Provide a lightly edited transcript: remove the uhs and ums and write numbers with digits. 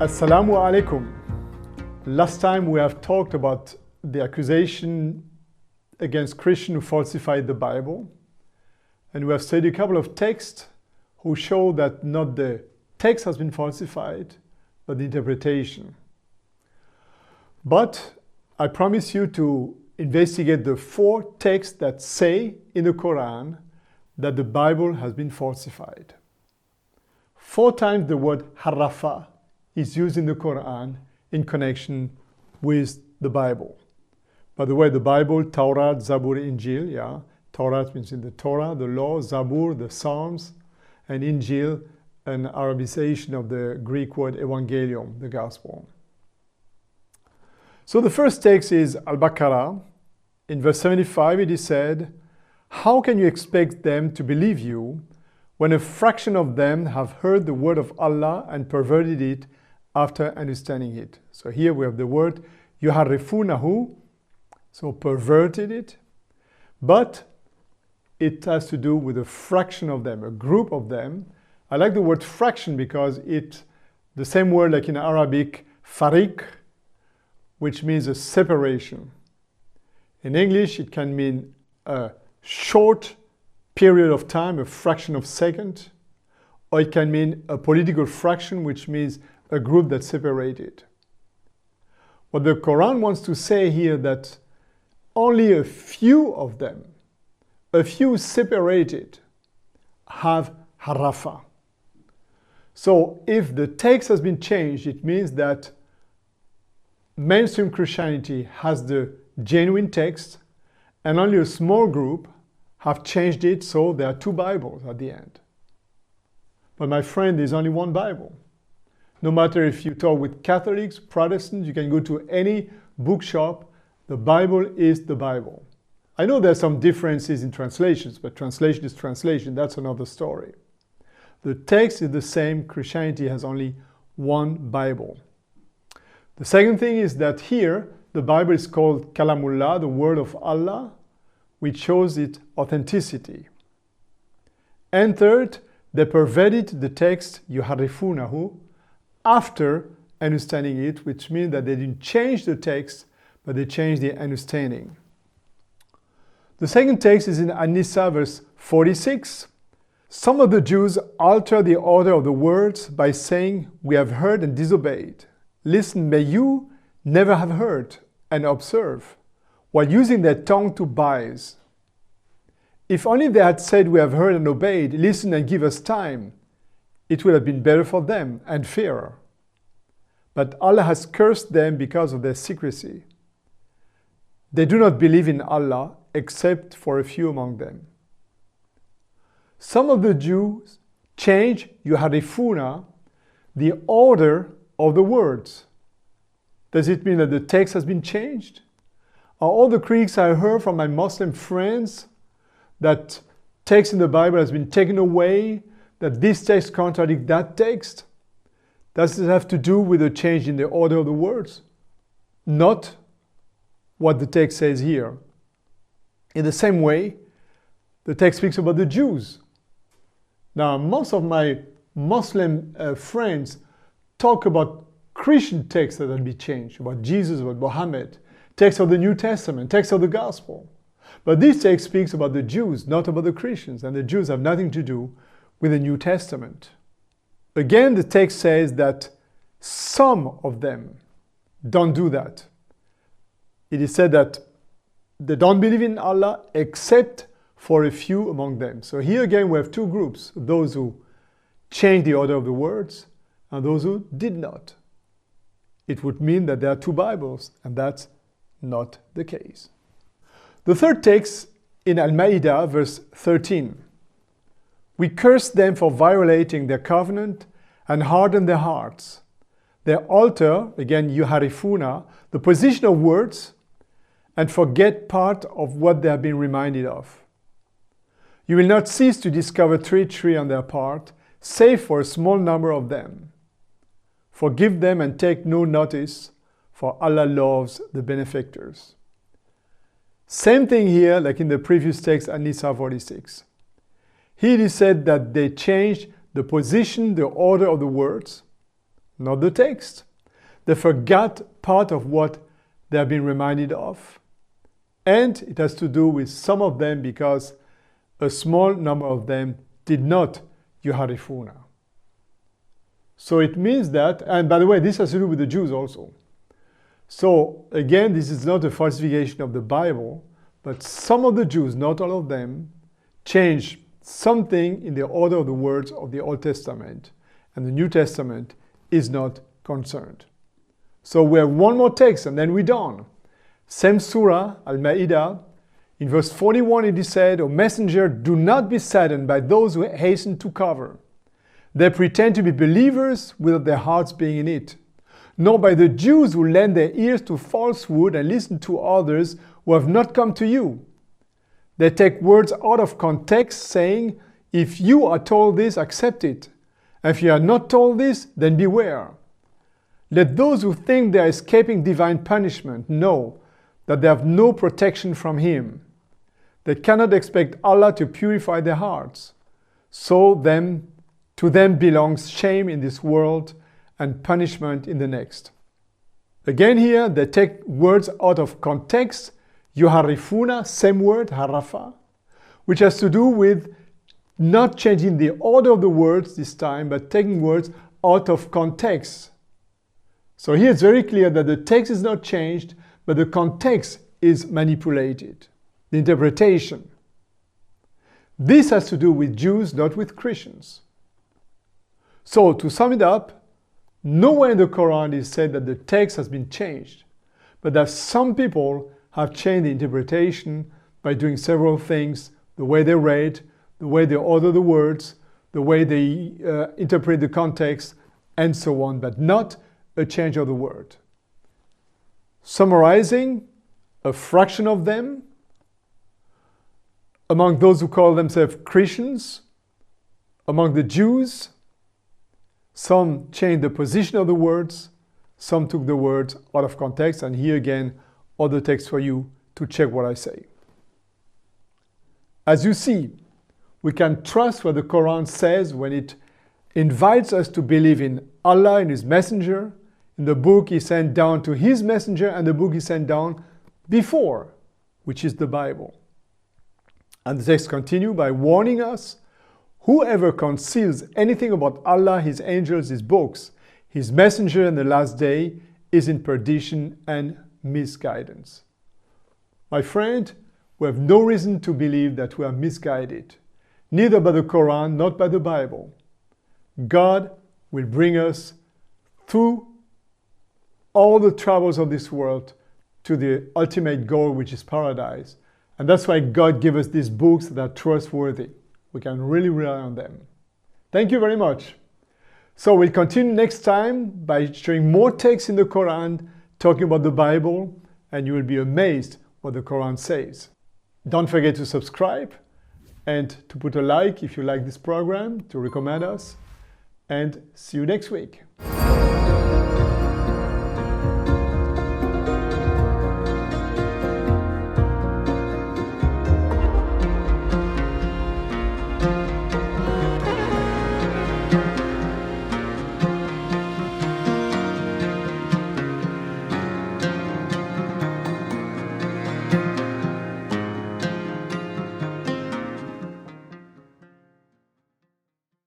Assalamu alaikum. Last time we have talked about the accusation against Christians who falsified the Bible. And we have studied a couple of texts who show that not the text has been falsified, but the interpretation. But I promise you to investigate the 4 texts that say in the Koran that the Bible has been falsified. 4 times the word harafa is used in the Quran in connection with the Bible. By the way, the Bible, Torah, Zabur, Injil, yeah. Torah means in the Torah, the law, Zabur, the Psalms, and Injil, an Arabization of the Greek word evangelium, the gospel. So the first text is Al-Baqarah. In verse 75 it is said, "How can you expect them to believe you when a fraction of them have heard the word of Allah and perverted it after understanding it?" So here we have the word yuharrifunahu, so perverted it, but it has to do with a fraction of them, a group of them. I like the word fraction because it's the same word like in Arabic, fariq, which means a separation. In English, it can mean a short period of time, a fraction of a second, or it can mean a political fraction, which means a group that's separated. What the Quran wants to say here that only a few of them, a few separated, have harafa. So if the text has been changed, it means that mainstream Christianity has the genuine text and only a small group have changed it, so there are 2 Bibles at the end. But my friend, there's only one Bible. No matter if you talk with Catholics, Protestants, you can go to any bookshop, the Bible is the Bible. I know there's some differences in translations, but translation is translation, that's another story. The text is the same, Christianity has only one Bible. The second thing is that here, the Bible is called Kalamullah, the word of Allah, which shows its authenticity. And third, they perverted the text, yuharrifunahu, after understanding it, which means that they didn't change the text, but they changed the understanding. The second text is in An-Nisa, verse 46. Some of the Jews alter the order of the words by saying, "We have heard and disobeyed." Listen, may you never have heard and observe, while using their tongue to bias. If only they had said, "We have heard and obeyed, listen and give us time," it would have been better for them and fairer. But Allah has cursed them because of their secrecy. They do not believe in Allah except for a few among them. Some of the Jews change yuharifuna, the order of the words. Does it mean that the text has been changed? Are all the critics I heard from my Muslim friends that text in the Bible has been taken away, that this text contradicts that text? Does it have to do with a change in the order of the words? Not what the text says here. In the same way, the text speaks about the Jews. Now, most of my Muslim friends talk about Christian texts that have been changed, about Jesus, about Muhammad, text of the New Testament, text of the Gospel. But this text speaks about the Jews, not about the Christians, and the Jews have nothing to do with the New Testament. Again, the text says that some of them don't do that. It is said that they don't believe in Allah except for a few among them. So here again we have 2 groups, those who changed the order of the words and those who did not. It would mean that there are 2 Bibles, and that's not the case. The third text in Al-Ma'idah, verse 13. "We curse them for violating their covenant and harden their hearts. They alter," again yuharifuna, "the position of words and forget part of what they have been reminded of. You will not cease to discover treachery on their part, save for a small number of them. Forgive them and take no notice, for Allah loves the benefactors." Same thing here, like in the previous text, An-Nisa 46. Here it is said that they changed the position, the order of the words. not the text. They forgot part of what they have been reminded of. And it has to do with some of them because a small number of them did not yuharifuna. So it means that, and by the way, this has to do with the Jews also. So again, this is not a falsification of the Bible, but some of the Jews, not all of them, changed something in the order of the words of the Old Testament, and the New Testament is not concerned. So we have one more text and then we're done. Same surah, Al-Ma'idah, in verse 41 it is said, O messenger, do not be saddened by those who hasten to cover. They pretend to be believers without their hearts being in it, nor by the Jews who lend their ears to falsehood and listen to others who have not come to you. They take words out of context, saying, if you are told this, accept it. And if you are not told this, then beware. Let those who think they are escaping divine punishment know that they have no protection from Him. They cannot expect Allah to purify their hearts. So to them belongs shame in this world and punishment in the next. Again here, they take words out of context. Yuharifuna, same word, harafa, which has to do with not changing the order of the words this time, but taking words out of context. So here it's very clear that the text is not changed, but the context is manipulated, the interpretation. This has to do with Jews, not with Christians. So to sum it up, nowhere in the Quran is said that the text has been changed, but that some people have changed the interpretation by doing several things, the way they read, the way they order the words, the way they interpret the context, and so on, but not a change of the word. Summarizing, a fraction of them, among those who call themselves Christians, among the Jews, some changed the position of the words, some took the words out of context, and here again, other text for you to check what I say. As you see, we can trust what the Quran says when it invites us to believe in Allah and His Messenger, in the book He sent down to His Messenger, and the book He sent down before, which is the Bible. And the text continues by warning us, whoever conceals anything about Allah, His angels, His books, His Messenger, and the last day is in perdition and misguidance. My friend, we have no reason to believe that we are misguided, neither by the Quran, not by the Bible. God will bring us through all the troubles of this world to the ultimate goal, which is paradise. And that's why God gave us these books that are trustworthy. We can really rely on them. Thank you very much. So we'll continue next time by showing more texts in the Quran, talking about the Bible, and you will be amazed what the Quran says. Don't forget to subscribe and to put a like if you like this program, to recommend us, and see you next week.